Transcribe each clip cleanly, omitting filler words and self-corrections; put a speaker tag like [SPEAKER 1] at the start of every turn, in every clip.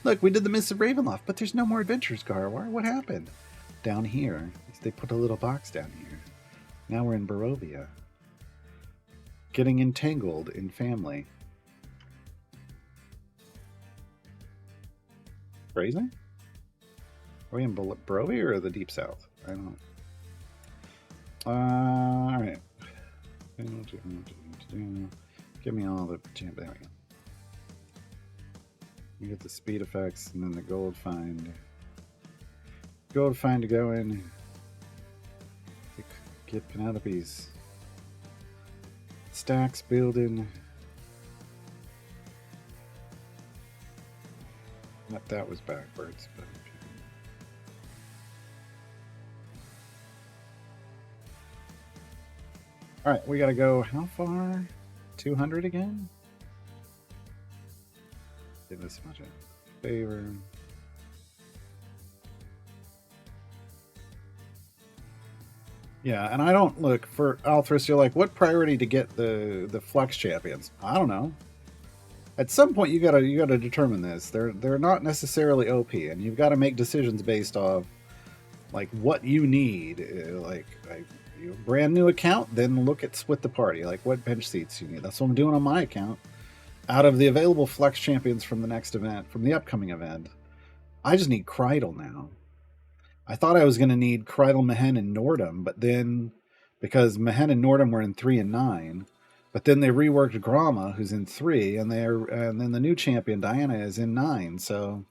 [SPEAKER 1] Look, we did the Mists of Ravenloft, but there's no more adventures, Garwar. What happened? Down here. They put a little box down here. Now we're in Barovia. Getting entangled in family. Crazy? Are we in Barovia or the Deep South? I don't know. Alright. Give me all the... There we go. You get the speed effects and then the gold find. Gold find to go in. Get Penelope's. Stacks building. That was backwards, but alright, we gotta go how far? 200 again? Give this much a favor. Yeah, and I don't look for Althris. You're like, what priority to get the flex champions? I don't know. At some point, you gotta determine this. They're not necessarily OP, and you've got to make decisions based off like what you need. Like you brand new account, then look at split the party. Like what bench seats you need. That's what I'm doing on my account. Out of the available flex champions from the next event, from the upcoming event, I just need Kreidel now. I thought I was going to need Kreidel, Mehen, and Nordum, but then because Mehen and Nordum were in 3 and 9, but then they reworked Grama, who's in 3, and then the new champion Diana is in 9. So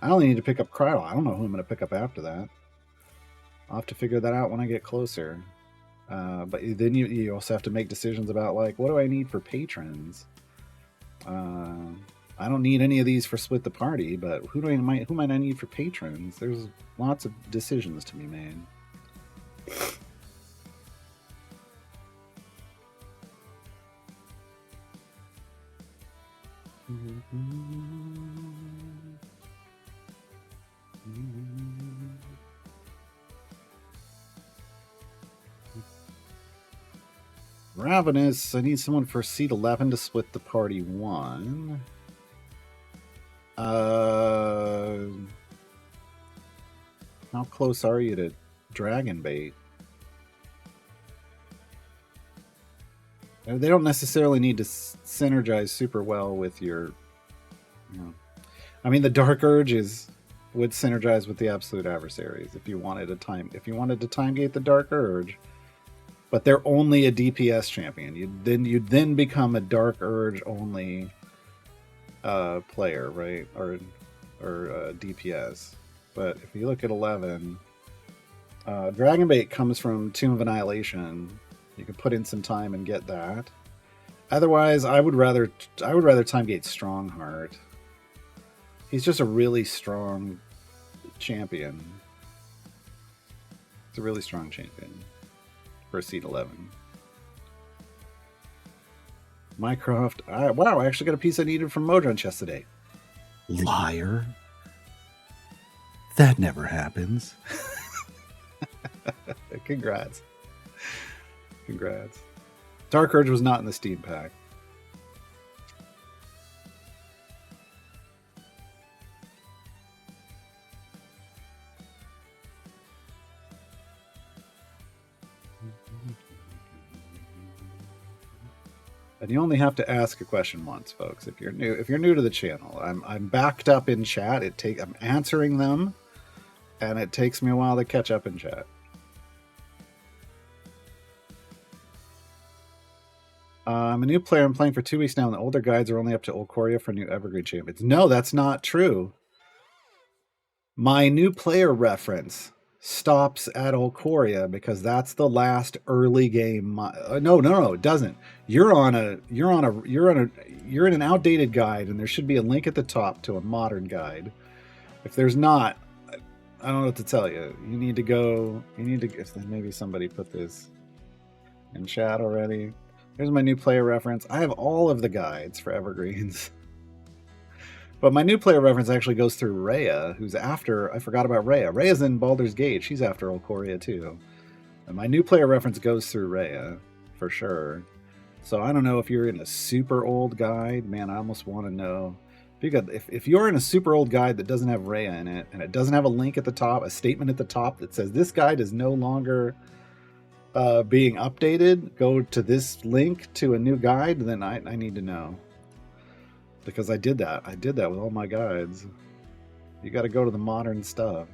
[SPEAKER 1] I only need to pick up Kreidel. I don't know who I'm going to pick up after that. I'll have to figure that out when I get closer. But then you also have to make decisions about like what do I need for patrons. I don't need any of these for split the party, but who might I need for patrons? There's lots of decisions to be made. Ravenous, I need someone for seat 11 to split the party 1. How close are you to Dragon Bait? They don't necessarily need to synergize super well with your... I mean, the Dark Urge would synergize with the Absolute Adversaries if you wanted to time gate the Dark Urge. But they're only a DPS champion. You'd then become a Dark Urge only player, right? Or DPS. But if you look at 11, Dragonbait comes from Tomb of Annihilation. You can put in some time and get that. Otherwise, I would rather time gate Strongheart. He's just a really strong champion. It's a really strong champion. For seat 11. Mycroft. Wow, I actually got a piece I needed from Modron chest today. Liar. That never happens. Congrats. Dark Urge was not in the Steam pack. And you only have to ask a question once, folks. If you're new to the channel, I'm backed up in chat. I'm answering them, and it takes me a while to catch up in chat. I'm a new player. I'm playing for 2 weeks now, and the older guides are only up to Old Korea for new Evergreen champions. No, that's not true. My new player reference stops at Olcoria because that's the last early game. No, it doesn't. You're in an outdated guide, and there should be a link at the top to a modern guide. If there's not, I don't know what to tell you. Maybe somebody put this in chat already. Here's my new player reference. I have all of the guides for Evergreens. But my new player reference actually goes through Rhea, who's after... I forgot about Rhea. Rhea's in Baldur's Gate. She's after Olcoria, too. And my new player reference goes through Rhea, for sure. So I don't know if you're in a super old guide. Man, I almost want to know. If you're in a super old guide that doesn't have Rhea in it, and it doesn't have a link at the top, a statement at the top that says this guide is no longer being updated, go to this link to a new guide, then I need to know. Because I did that. I did that with all my guides. You got to go to the modern stuff.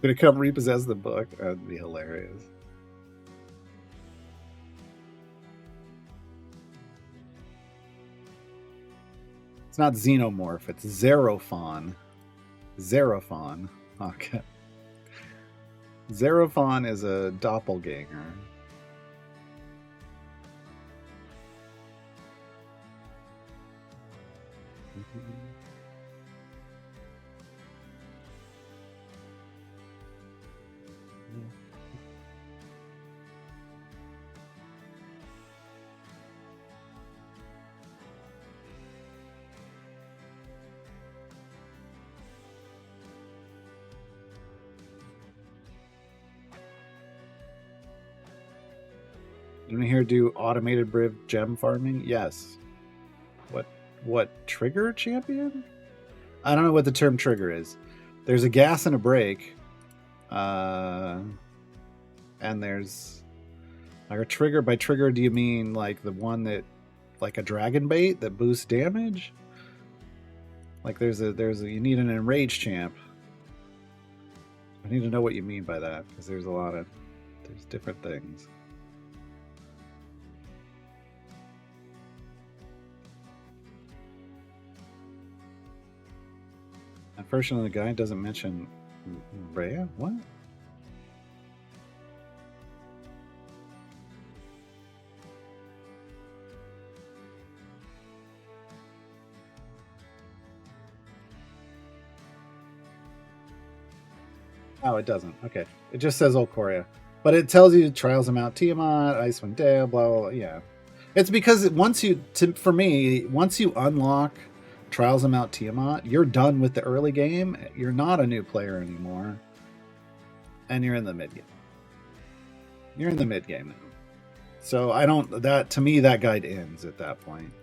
[SPEAKER 1] Gonna come repossess the book. That'd be hilarious. It's not Xenomorph, it's Xerophon. Xerophon. Okay. Xerophon is a doppelganger. Didn't here do automated Briv gem farming? Yes. What trigger champion? I don't know what the term trigger is. There's a gas and a brake. And there's like a trigger. By trigger, do you mean like the one that, like a dragon bait that boosts damage? Like there's a you need an enraged champ. I need to know what you mean by that, because there's different things. Unfortunately, the guy doesn't mention Rhea. What? Oh, it doesn't. Okay. It just says Olkoria. But it tells you Trials of Mount Tiamat, Icewind Dale, blah, blah, blah. Yeah. It's because for me, once you unlock Trials of Mount Tiamat, you're done with the early game. You're not a new player anymore. And you're in the mid game. You're in the mid game now. So to me, that guide ends at that point.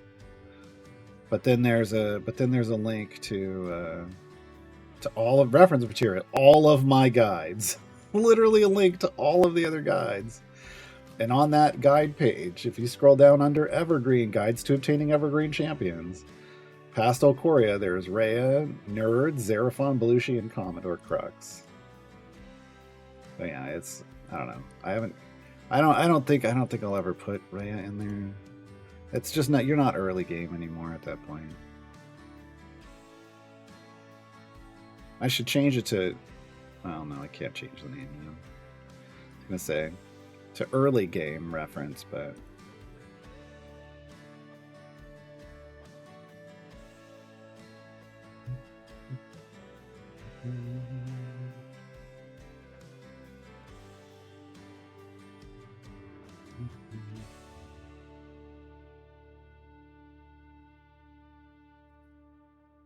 [SPEAKER 1] But then there's a link to all of reference material, all of my guides, literally a link to all of the other guides. And on that guide page, if you scroll down under Evergreen, Guides to Obtaining Evergreen Champions, past Olkoria, there's Rhea, Nerd, Xerophon, Belushi, and Commodore Crux. But yeah, I don't know. I don't think I'll ever put Rhea in there. It's just not, you're not early game anymore at that point. I should change it to, well, no, I can't change the name now. I was gonna say to early game reference, but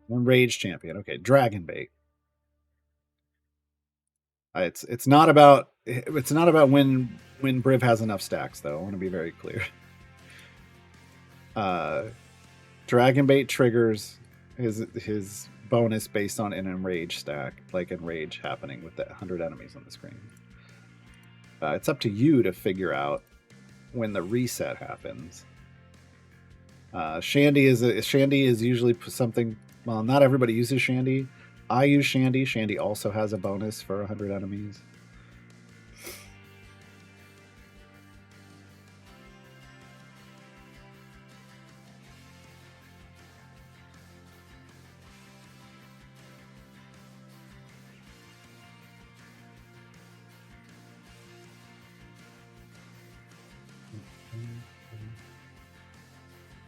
[SPEAKER 1] Rage Champion. Okay, Dragon Bait. It's not about when Briv has enough stacks, though. I want to be very clear. Dragon Bait triggers his bonus based on an enrage stack, like enrage happening with the 100 enemies on the screen. It's up to you to figure out when the reset happens. Shandy is usually something. Well, not everybody uses Shandy. I use Shandy. Shandy also has a bonus for 100 enemies.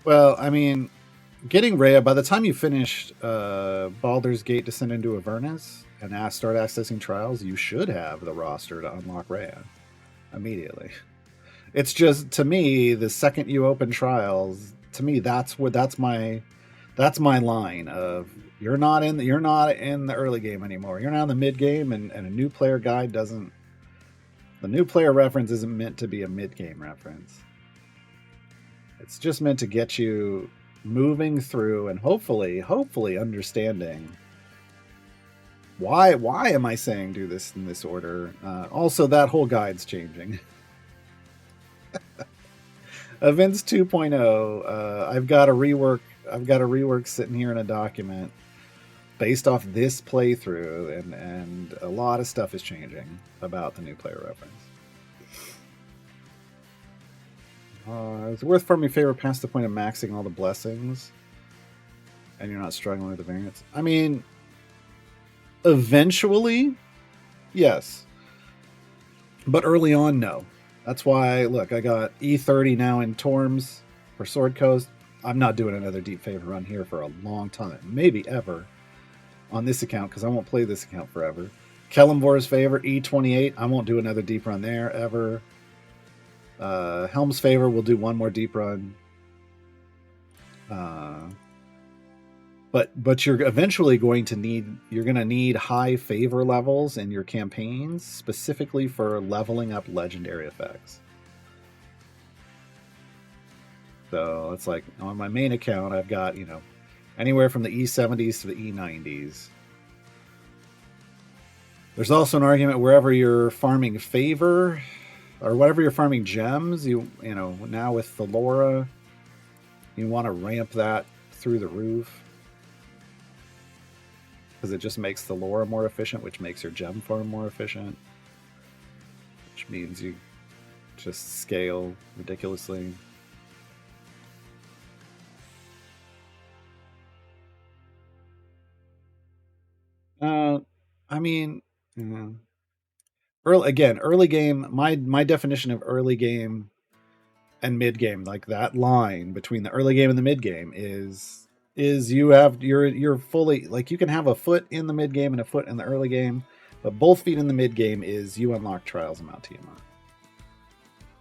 [SPEAKER 1] Well, I mean, getting Rhea, by the time you finished Baldur's Gate Descent into Avernus and start accessing trials, you should have the roster to unlock Rhea immediately. It's just, to me, the second you open trials, to me, that's That's my line of you're not in the early game anymore. You're now in the mid game, and a new player guide doesn't. The new player reference isn't meant to be a mid game reference. It's just meant to get you moving through and hopefully understanding why am I saying do this in this order. Also, that whole guide's changing. Events 2.0. I've got a rework sitting here in a document based off this playthrough, and a lot of stuff is changing about the new player reference. It's worth farming favor past the point of maxing all the blessings, and you're not struggling with the variants. I mean, eventually, yes, but early on, no. That's why, look, I got E30 now in Torms for Sword Coast. I'm not doing another deep favor run here for a long time, maybe ever, on this account, because I won't play this account forever. Kellamvor's favor, E28. I won't do another deep run there ever. Helm's favor, we'll do one more deep run. But you're eventually going to need high favor levels in your campaigns, specifically for leveling up legendary effects. So it's like on my main account, I've got, anywhere from the E70s to the E90s. There's also an argument wherever you're farming favor, or whatever you're farming gems, now with the Laura, you want to ramp that through the roof, because it just makes the Laura more efficient, which makes your gem farm more efficient, which means you just scale ridiculously. I mean, early game. My definition of early game and mid game, like that line between the early game and the mid game, is you're fully, like, you can have a foot in the mid game and a foot in the early game, but both feet in the mid game is you unlock Trials of Mount Tiamat.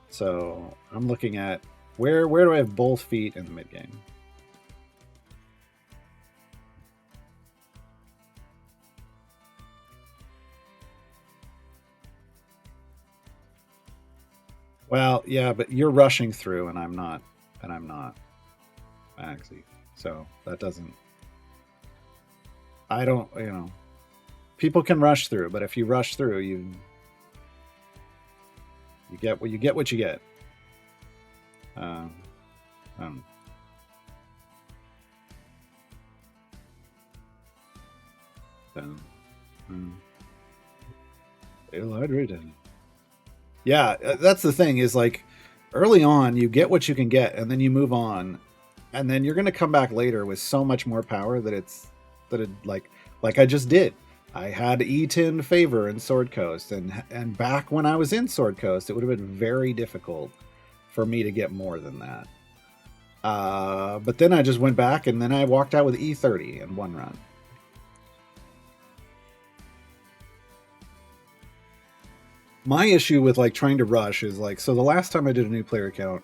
[SPEAKER 1] So I'm looking at where do I have both feet in the mid game? Well, yeah, but you're rushing through, and I'm not, actually. So that doesn't. I don't. People can rush through, but if you rush through, you get what you get. Um, um, um, um, hydrated. Yeah, that's the thing, is like early on you get what you can get, and then you move on, and then you're going to come back later with so much more power that it like I just did. I had E10 favor in Sword Coast, and back when I was in Sword Coast, it would have been very difficult for me to get more than that. But then I just went back, and then I walked out with E30 in one run. My issue with like trying to rush is like, so the last time I did a new player account,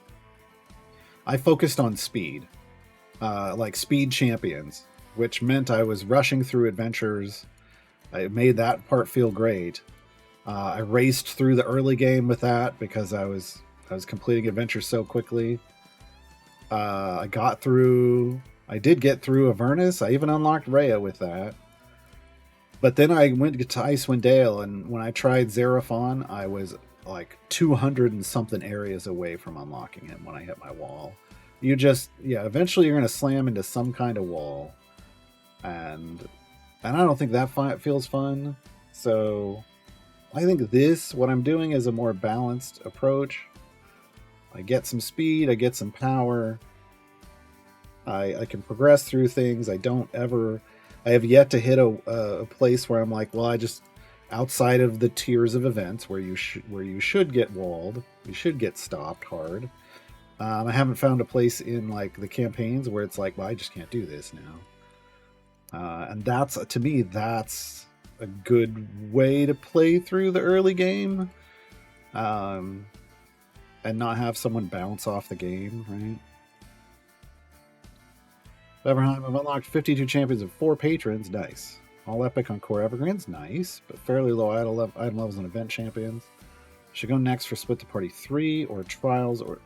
[SPEAKER 1] I focused on speed, like speed champions, which meant I was rushing through adventures. I made that part feel great. I raced through the early game with that because I was completing adventures so quickly. I did get through Avernus. I even unlocked Rhea with that. But then I went to Icewind Dale, and when I tried Xeraphon, I was like 200 and something areas away from unlocking him when I hit my wall. Eventually you're going to slam into some kind of wall. And I don't think that feels fun. So I think what I'm doing is a more balanced approach. I get some speed, I get some power. I can progress through things. I have yet to hit a place where I'm like, well, I just, outside of the tiers of events where you should get walled, you should get stopped hard. I haven't found a place in like the campaigns where it's like, well, I just can't do this now. And to me, that's a good way to play through the early game, and not have someone bounce off the game, right? Everheim have unlocked 52 champions and 4 patrons. Nice. All epic on core evergreens. Nice, but fairly low item levels on event champions. Should go next for Split the Party 3 or Trials or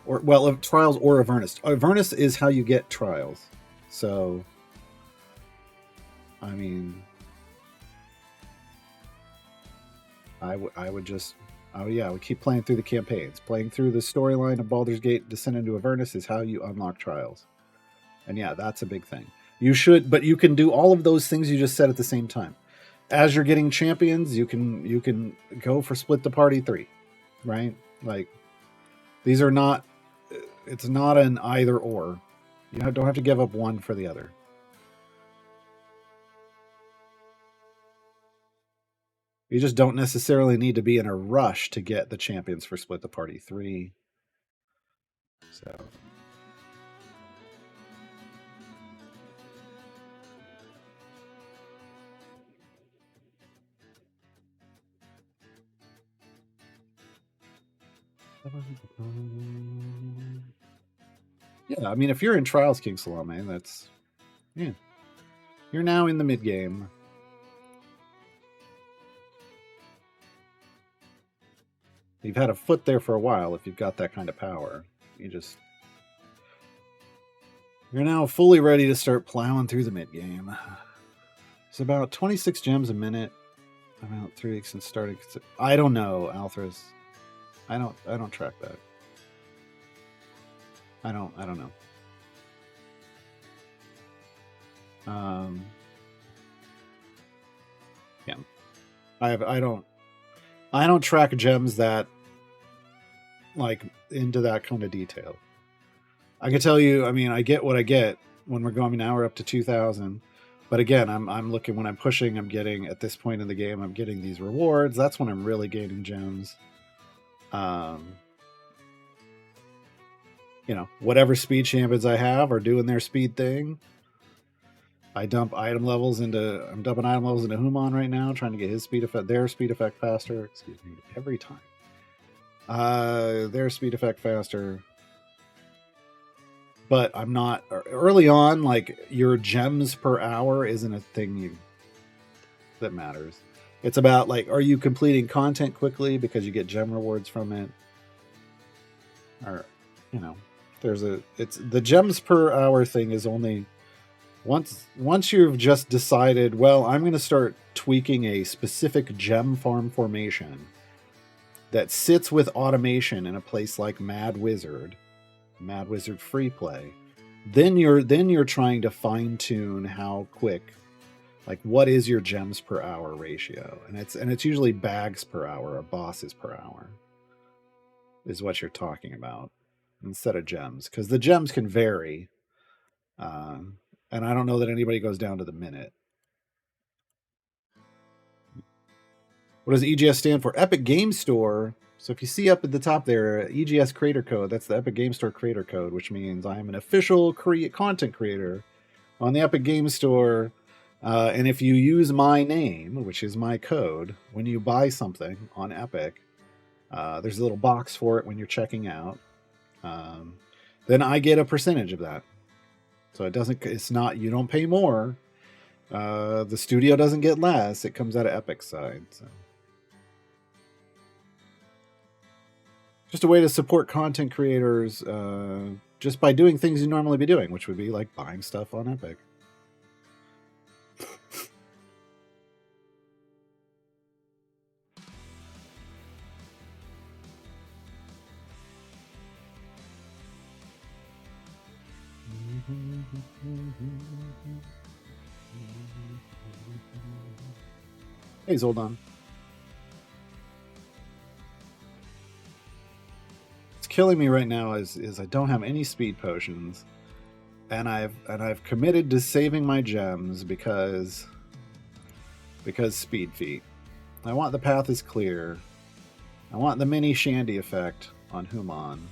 [SPEAKER 1] well, Trials or Avernus. Avernus is how you get Trials. So, I mean, I would just, oh yeah, we keep playing through the campaigns. Playing through the storyline of Baldur's Gate Descent into Avernus is how you unlock Trials. And yeah, that's a big thing. You should, but you can do all of those things you just said at the same time. As you're getting champions, you can go for Split the Party 3, right? Like, these are not, it's not an either or. You don't have to give up one for the other. You just don't necessarily need to be in a rush to get the champions for Split the Party 3. So. Yeah, I mean, if you're in Trials, King Salome, that's, yeah. You're now in the mid game. You've had a foot there for a while if you've got that kind of power. You're now fully ready to start plowing through the mid game. It's about 26 gems a minute. About 3 weeks since starting. I don't know, Althras. I don't track that. I don't know. Yeah. I don't track gems that like into that kind of detail. I can tell you, I mean, I get what I get when we're going now. We're up to 2,000, but again, I'm looking when I'm pushing. I'm getting at this point in the game. I'm getting these rewards. That's when I'm really gaining gems. You know, whatever speed champions I have are doing their speed thing. I'm dumping item levels into Human right now, trying to get his speed effect, their speed effect faster. Excuse me, every time. Their speed effect faster. But I'm not early on. Like, your gems per hour isn't a thing that matters. It's about, like, are you completing content quickly because you get gem rewards from it, or, you know, it's the gems per hour thing is only once you've just decided, well, I'm going to start tweaking a specific gem farm formation that sits with automation in a place like Mad Wizard free play, then you're trying to fine tune how quick, like, what is your gems per hour ratio, and it's usually bags per hour or bosses per hour is what you're talking about instead of gems, because the gems can vary, and I don't know that anybody goes down to the minute. What does EGS stand for? Epic Game Store. So if you see up at the top there, EGS creator code, that's the Epic Game Store creator code, which means I am an official content creator on the Epic Game Store. And if you use my name, which is my code, when you buy something on Epic, there's a little box for it when you're checking out. Then I get a percentage of that. So it's not, you don't pay more. The studio doesn't get less. It comes out of Epic's side. So. Just a way to support content creators just by doing things you normally be doing, which would be like buying stuff on Epic. Hey, Zoldan. What's killing me right now is I don't have any speed potions, and I've committed to saving my gems because speed feat. I want the path is clear. I want the mini Shandy effect on Human.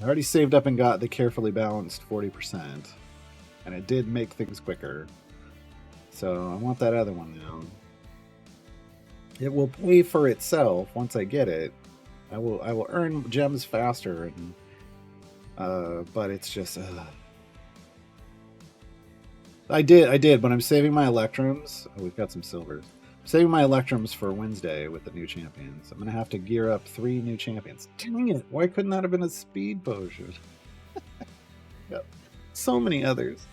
[SPEAKER 1] I already saved up and got the carefully balanced 40%, and it did make things quicker. So I want that other one now. It will pay for itself once I get it. I will earn gems faster, and But it's just I did, but I'm saving my electrums. Oh, we've got some silvers. I'm saving my electrums for Wednesday with the new champions. I'm gonna have to gear up 3 new champions. Dang it! Why couldn't that have been a speed potion? Yep. So many others.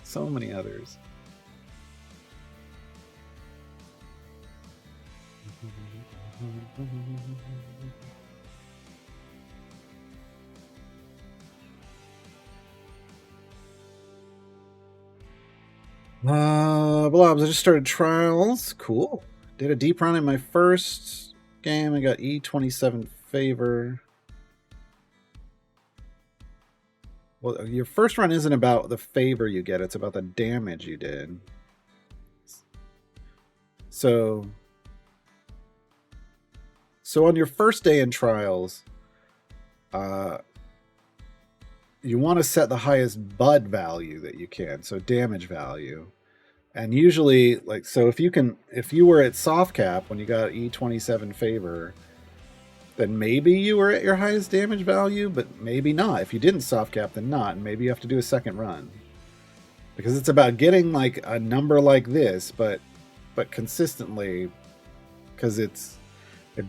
[SPEAKER 1] So many others. Blobs, I just started trials. Cool. Did a deep run in my first game. I got E27 favor. Well, your first run isn't about the favor you get, it's about the damage you did. So on your first day in trials, you want to set the highest bud value that you can, so damage value. And usually, like, so if you were at soft cap when you got E27 favor, then maybe you were at your highest damage value, but maybe not. If you didn't soft cap, then not, and maybe you have to do a second run. Because it's about getting like a number like this, but consistently, because it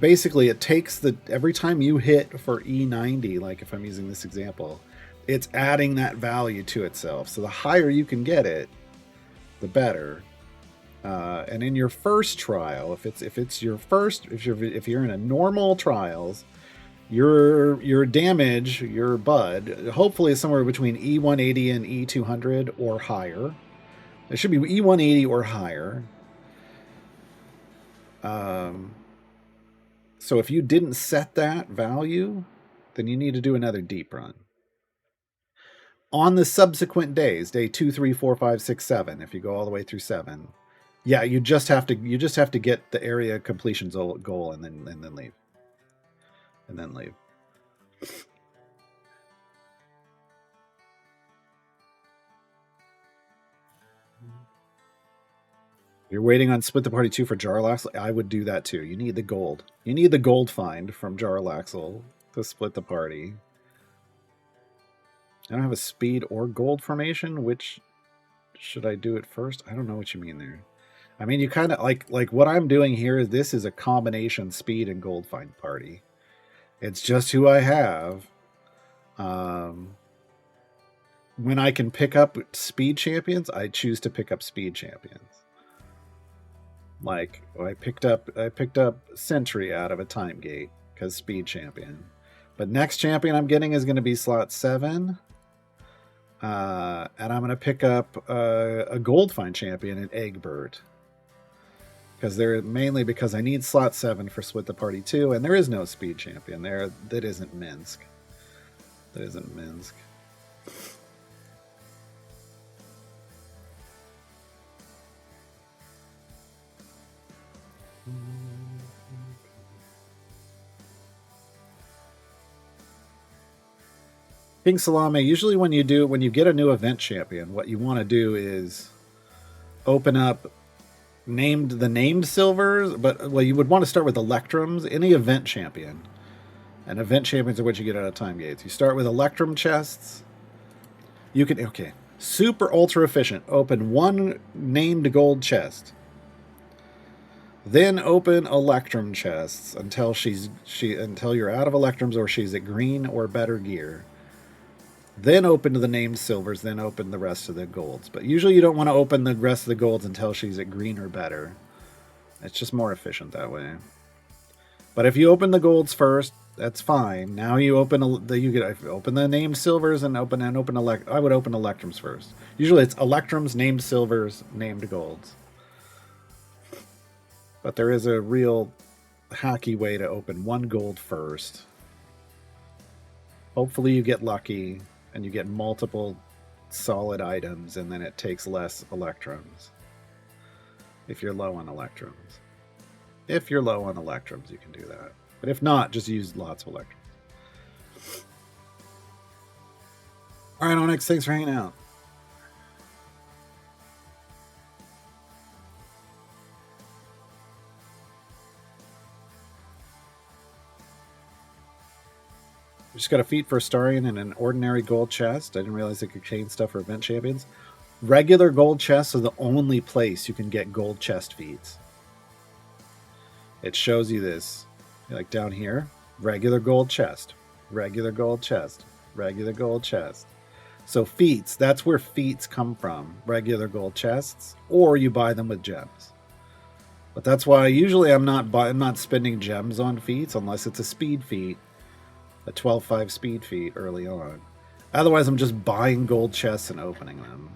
[SPEAKER 1] basically it takes every time you hit for E90, like if I'm using this example, it's adding that value to itself. So the higher you can get it, the better. And in your first trial, if you're in a normal trials, your damage, your bud, hopefully is somewhere between E180 and E200 or higher. It should be E180 or higher. So if you didn't set that value, then you need to do another deep run. On the subsequent days, day 2, 3, 4, 5, 6, 7, if you go all the way through 7, yeah, you just have to get the area completion goal and then leave. And then leave. You're waiting on Split the Party 2 for Jarlaxle? I would do that too. You need the gold. You need the gold find from Jarlaxle to split the party. I don't have a speed or gold formation. Which should I do it first? I don't know what you mean there. I mean, you kind of like what I'm doing here. This is a combination speed and gold find party. It's just who I have. When I can pick up speed champions, I choose to pick up speed champions. Like I picked up Sentry out of a time gate because speed champion. But next champion I'm getting is going to be slot 7. And I'm going to pick up a gold find champion in Eggbird. Because because I need slot 7 for Split the Party 2, and there is no speed champion there that isn't Minsk. King Salame, usually when you get a new event champion, what you want to do is open up the named silvers, but you would want to start with electrums. Any event champion, and event champions are what you get out of time gates. You start with electrum chests. You can super ultra efficient. Open 1 named gold chest, then open electrum chests until you're out of electrums or she's at green or better gear. Then open to the named silvers, then open the rest of the golds. But usually you don't want to open the rest of the golds until she's at green or better. It's just more efficient that way. But if you open the golds first, that's fine. Now you open the named silvers and open I would open electrums first. Usually it's electrums, named silvers, named golds. But there is a real hacky way to open 1 gold first. Hopefully you get lucky and you get multiple solid items, and then it takes less electrums. If you're low on electrums. If you're low on electrums, you can do that. But if not, just use lots of electrums. All right, Onyx, thanks for hanging out. Just got a feat for Astarion and an ordinary gold chest. I didn't realize it could change stuff for event champions. Regular gold chests are the only place you can get gold chest feats. It shows you this. Like down here, regular gold chest, regular gold chest, regular gold chest. So feats, that's where feats come from. Regular gold chests, or you buy them with gems. But that's why usually I'm not spending gems on feats unless it's a speed feat, a 12-5 speed feat early on. Otherwise, I'm just buying gold chests and opening them.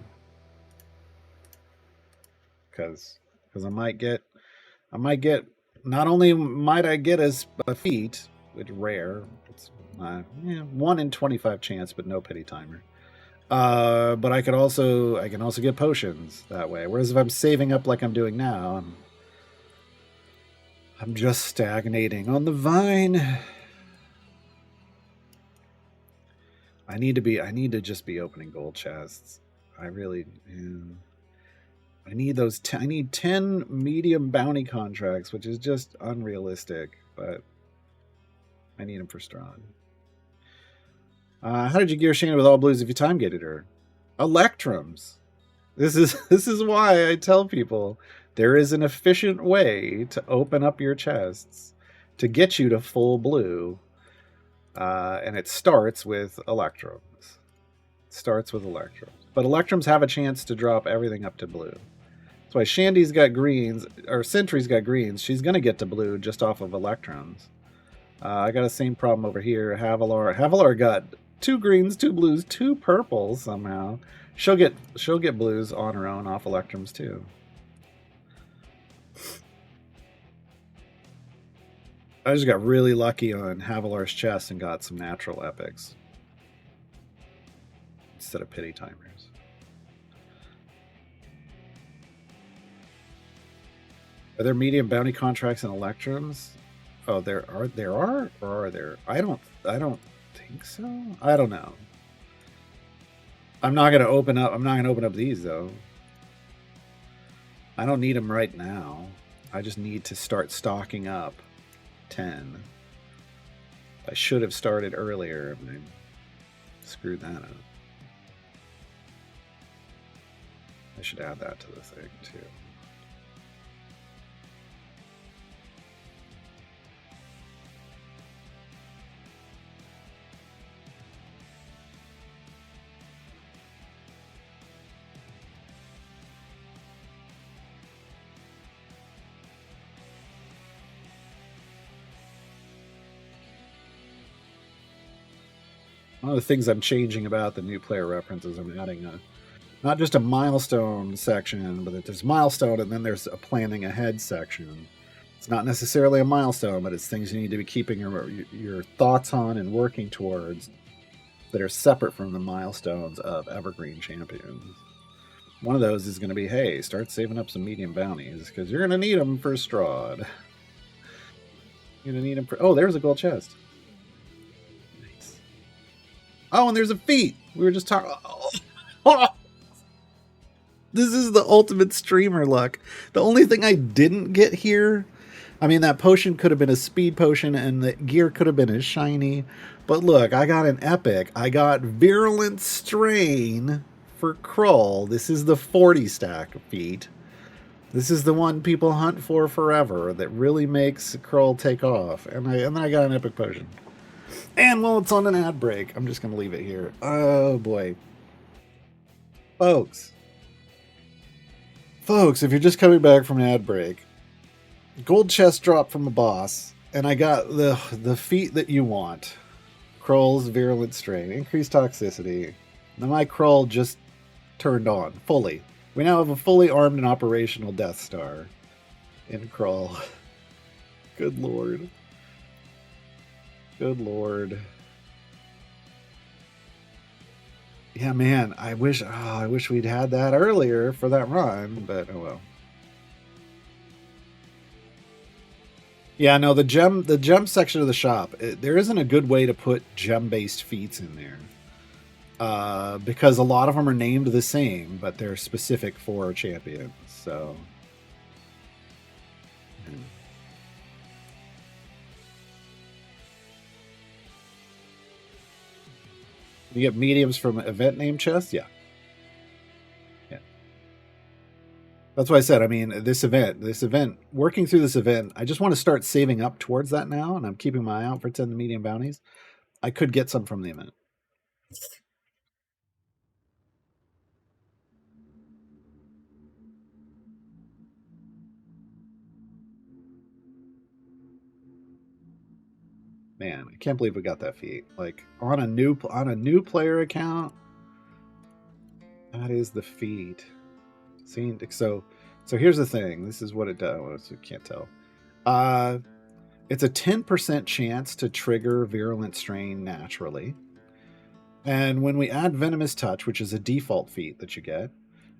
[SPEAKER 1] Because I might get, not only might I get a feat, which rare, it's 1 in 25 chance, but no pity timer. But I can also get potions that way. Whereas if I'm saving up like I'm doing now, I'm just stagnating on the vine. I need to just be opening gold chests. I really do. I need those. I need 10 medium bounty contracts, which is just unrealistic, but I need them for Strahd. How did you gear Shayna with all blues if you time gated her? Electrums. This is why I tell people there is an efficient way to open up your chests to get you to full blue, and it starts with Electrums. But Electrums have a chance to drop everything up to blue. That's why Shandy's got greens, or Sentry's got greens. She's going to get to blue just off of Electrums. I got the same problem over here. Havilar got 2 greens, 2 blues, 2 purples somehow. She'll get blues on her own off Electrums too. I just got really lucky on Havilar's chest and got some natural epics instead of pity timers. Are there medium bounty contracts in Electrums? Oh, there are, or are there? I don't think so. I don't know. I'm not gonna open up these though. I don't need them right now. I just need to start stocking up 10. I should have started earlier. I screwed that up. I should add that to the thing too. One of the things I'm changing about the new player references, I'm adding not just a milestone section, but there's milestone and then there's a planning ahead section. It's not necessarily a milestone, but it's things you need to be keeping your thoughts on and working towards that are separate from the milestones of Evergreen Champions. One of those is going to be, hey, start saving up some medium bounties because you're going to need them for Strahd. You're going to need them for... Oh, there's a gold chest. Oh, and there's a feat. We were just talking. Oh. This is the ultimate streamer luck. The only thing I didn't get here, I mean, that potion could have been a speed potion and the gear could have been a shiny. But look, I got an epic. I got Virulent Strain for Krull. This is the 40 stack feat. This is the one people hunt for forever that really makes Krull take off. And then I got an epic potion. And while it's on an ad break, I'm just going to leave it here. Oh, boy. Folks, if you're just coming back from an ad break, gold chest drop from a boss, and I got the feat that you want. Krull's Virulent Strain. Increased toxicity. Now my Krull just turned on, fully. We now have a fully armed and operational Death Star in Krull. Good lord. Good lord. Yeah, man, I wish we'd had that earlier for that run, but oh well. Yeah, no, the gem section of the shop, there isn't a good way to put gem-based feats in there. Because a lot of them are named the same, but they're specific for champions, so... You get mediums from event name chests? Yeah. Yeah. That's why I said, I mean, this event, working through this event, I just want to start saving up towards that now, and I'm keeping my eye out for 10 medium bounties. I could get some from the event. Man, I can't believe we got that feat. Like on a new player account, that is the feat. See, so here's the thing. This is what it does. You can't tell. Uh, it's a 10% chance to trigger Virulent Strain naturally. And when we add Venomous Touch, which is a default feat that you get,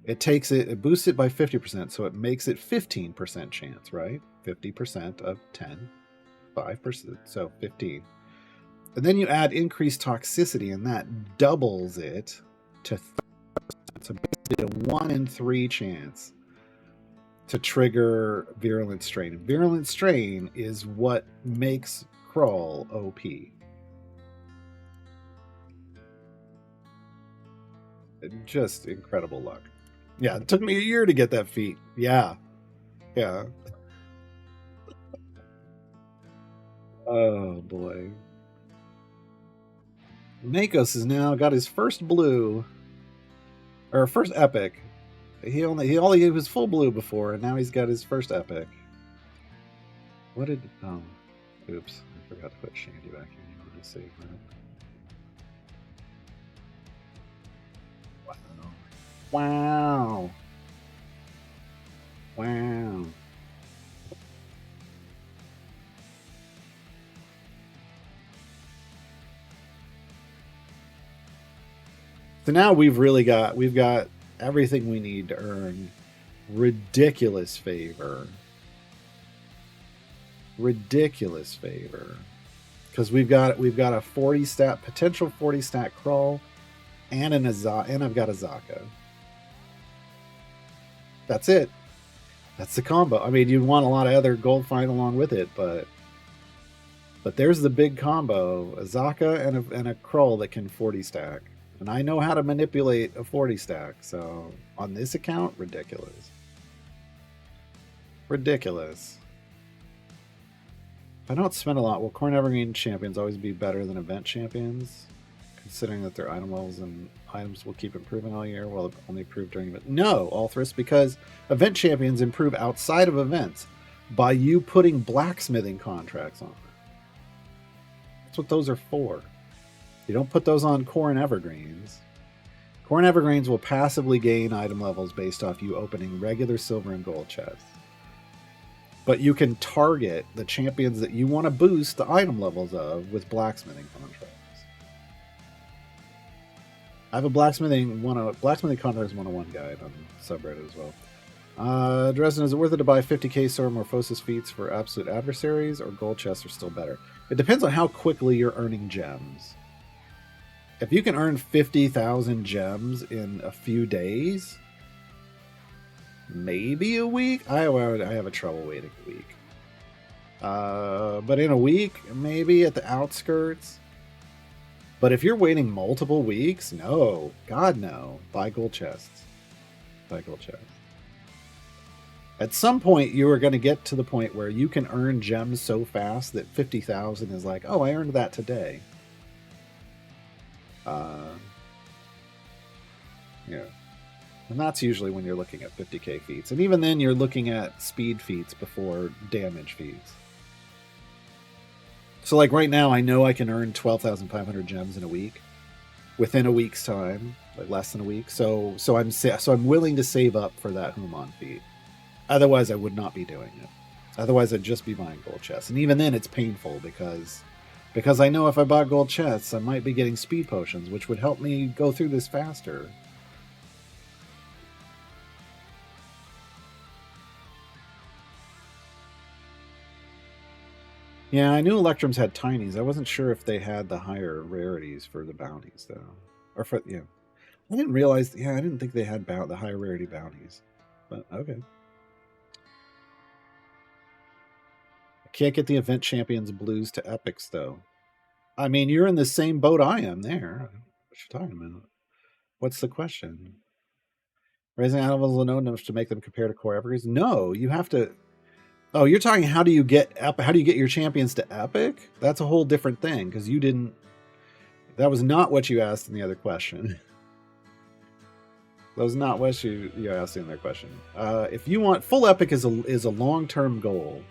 [SPEAKER 1] it boosts it by 50%, so it makes it 15% chance, right? 50% of 10, 5%, so 15. And then you add increased toxicity, and that doubles it to 30%. So basically a 1 in 3 chance to trigger Virulent Strain. Virulent Strain is what makes Crawl OP. Just incredible luck. Yeah, it took me a year to get that feat. Yeah. Yeah. Oh boy. Makos has now got his first blue, or first epic. He was full blue before, and now he's got his first epic. What did? Oh, oops! I forgot to put Shandy back in. You want to save that? Wow! Wow! So now we've got everything we need to earn ridiculous favor. Ridiculous favor. Because we've got a 40 stat potential 40 stat crawl and and I've got a Zaka. That's it. That's the combo. I mean, you'd want a lot of other gold find along with it, but there's the big combo: a Zaka and a Krull that can 40 stack. And I know how to manipulate a 40 stack, so on this account, ridiculous. Ridiculous. If I don't spend a lot, will Corn Evergreen champions always be better than event champions? Considering that their item levels and items will keep improving all year, will it only improve during event? No, Althris, because event champions improve outside of events by you putting blacksmithing contracts on. That's what those are for. You don't put those on Corn Evergreens. Corn Evergreens will passively gain item levels based off you opening regular silver and gold chests. But you can target the champions that you want to boost the item levels of with blacksmithing contracts. I have a blacksmithing contracts 101 guide on subreddit as well. Dresden, is it worth it to buy 50k Sword Morphosis feats for absolute adversaries, or gold chests are still better? It depends on how quickly you're earning gems. If you can earn 50,000 gems in a few days, maybe a week. I have a trouble waiting a week. But in a week, maybe at the outskirts. But if you're waiting multiple weeks, no. God, no. Buy gold chests. Buy gold chests. At some point, you are going to get to the point where you can earn gems so fast that 50,000 is like, oh, I earned that today. Yeah. And that's usually when you're looking at 50k feats. And even then, you're looking at speed feats before damage feats. So, like right now, I know I can earn 12,500 gems in a week, within a week's time, like less than a week. So I'm willing to save up for that Human feat. Otherwise, I would not be doing it. Otherwise, I'd just be buying gold chests. And even then, it's painful because I know if I bought gold chests, I might be getting speed potions, which would help me go through this faster. Yeah, I knew Electrums had tinies. I wasn't sure if they had the higher rarities for the bounties, though. Or for, yeah. I didn't realize, yeah, I didn't think they had the higher rarity bounties. But, okay. I can't get the event champions blues to epics, though. I mean, you're in the same boat I am there. What you talking about? What's the question? Raising animals low enough to make them compare to core evergreens? No, you have to. Oh, you're talking how do you get your champions to epic? That's a whole different thing because you didn't. That was not what you asked in the other question. That was not what you asked in the other question. If you want full epic is a long term goal.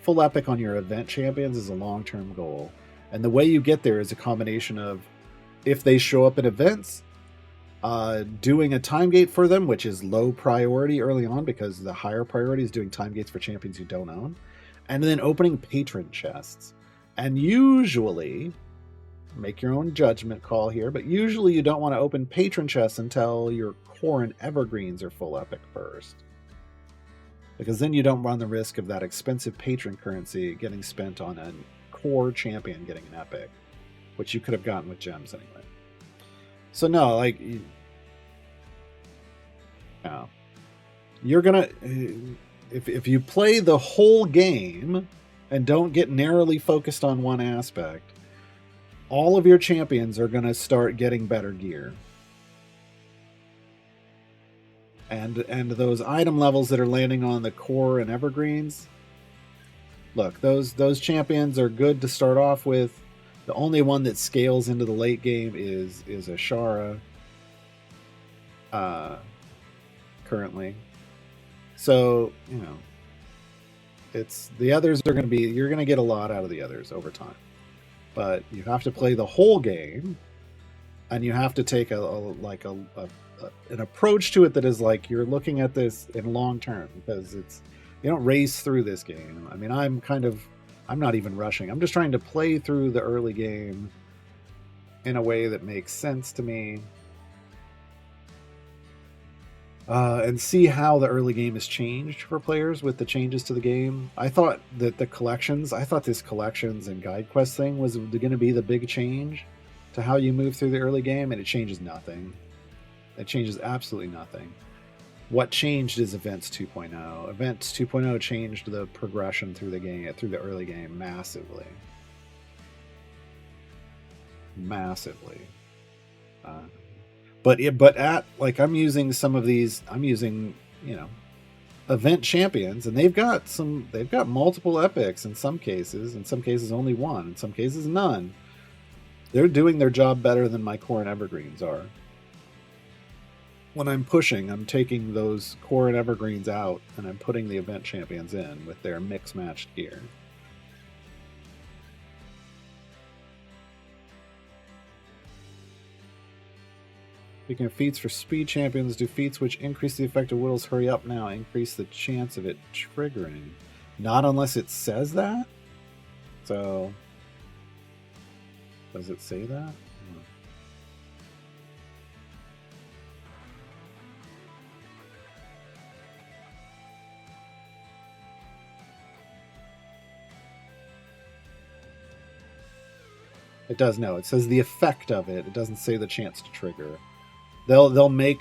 [SPEAKER 1] Full epic on your event champions is a long term goal, and the way you get there is a combination of if they show up in events, doing a time gate for them, which is low priority early on because the higher priority is doing time gates for champions you don't own, and then opening patron chests. And usually, make your own judgment call here, but usually you don't want to open patron chests until your core and evergreens are full epic first. Because then you don't run the risk of that expensive patron currency getting spent on a core champion getting an epic, which you could have gotten with gems anyway. So no, like, no. You're gonna, if you play the whole game and don't get narrowly focused on one aspect, all of your champions are gonna start getting better gear. And those item levels that are landing on the core and evergreens, look, those champions are good to start off with. The only one that scales into the late game is Ashara. Currently. So, you know, it's the others are going to be, you're going to get a lot out of the others over time. But you have to play the whole game, and you have to take an approach to it that is like you're looking at this in long term, because it's, you don't race through this game. I mean, I'm not even rushing. I'm just trying to play through the early game in a way that makes sense to me, and see how the early game has changed for players with the changes to the game. I thought that this collections and guide quest thing was going to be the big change to how you move through the early game, and it changes nothing. It changes absolutely nothing. What changed is Events 2.0. Events 2.0 changed the progression through the game, through the early game, massively. Massively. But at, like, I'm using event champions, and they've got multiple epics in some cases only one, in some cases none. They're doing their job better than my core and evergreens are. When I'm pushing, I'm taking those core and evergreens out, and I'm putting the event champions in with their mix-matched gear. Speaking of feats for speed champions, do feats which increase the effect of Whittle's Hurry Up Now increase the chance of it triggering? Not unless it says that? So, does it say that? It does, no. It says the effect of it. It doesn't say the chance to trigger. They'll make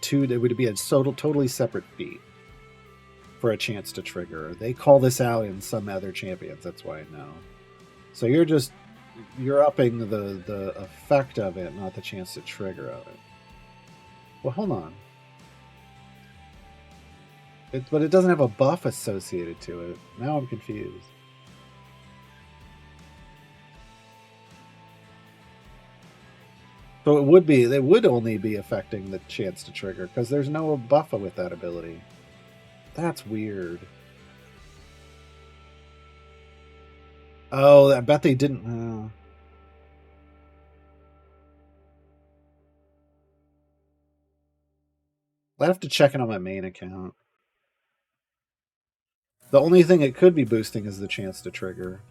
[SPEAKER 1] two. It would be a totally separate feat for a chance to trigger. They call this out in some other champions. That's why I know. So you're upping the effect of it, not the chance to trigger of it. Well, hold on. But it doesn't have a buff associated to it. Now I'm confused. So they would only be affecting the chance to trigger, because there's no buff with that ability. That's weird. Oh, I bet they didn't. I'd have to check it on my main account. The only thing it could be boosting is the chance to trigger.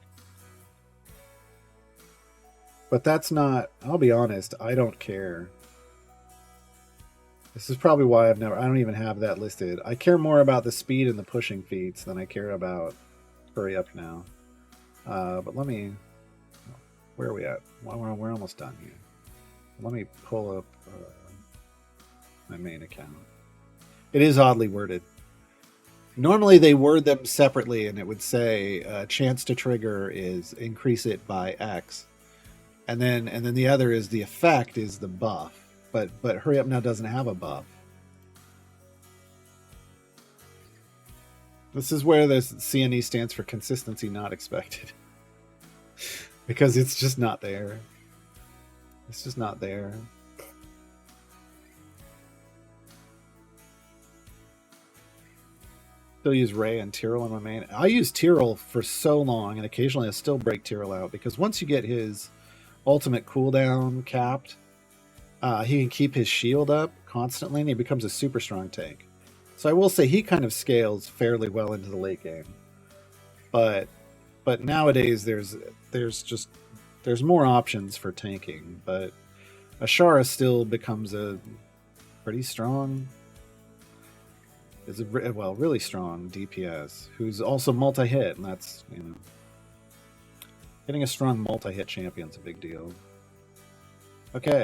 [SPEAKER 1] But that's not, I'll be honest, I don't care. This is probably why I don't even have that listed. I care more about the speed and the pushing feats than I care about Hurry Up Now. But let me, where are we at? Well, we're almost done here. Let me pull up my main account. It is oddly worded. Normally they word them separately, and it would say chance to trigger is increase it by X. and then the other is the effect is the buff. But Hurry Up Now doesn't have a buff. This is where the CNE stands for consistency not expected. Because it's just not there. It's just not there. Still use Ray and Tyrell in my main. I use Tyrell for so long, and occasionally I still break Tyrell out because once you get his ultimate cooldown capped, he can keep his shield up constantly, and he becomes a super strong tank. So I will say he kind of scales fairly well into the late game. But nowadays there's more options for tanking. But Ashara still becomes a pretty strong, is a really strong DPS who's also multi-hit, and that's getting a strong multi-hit champion's a big deal. Okay.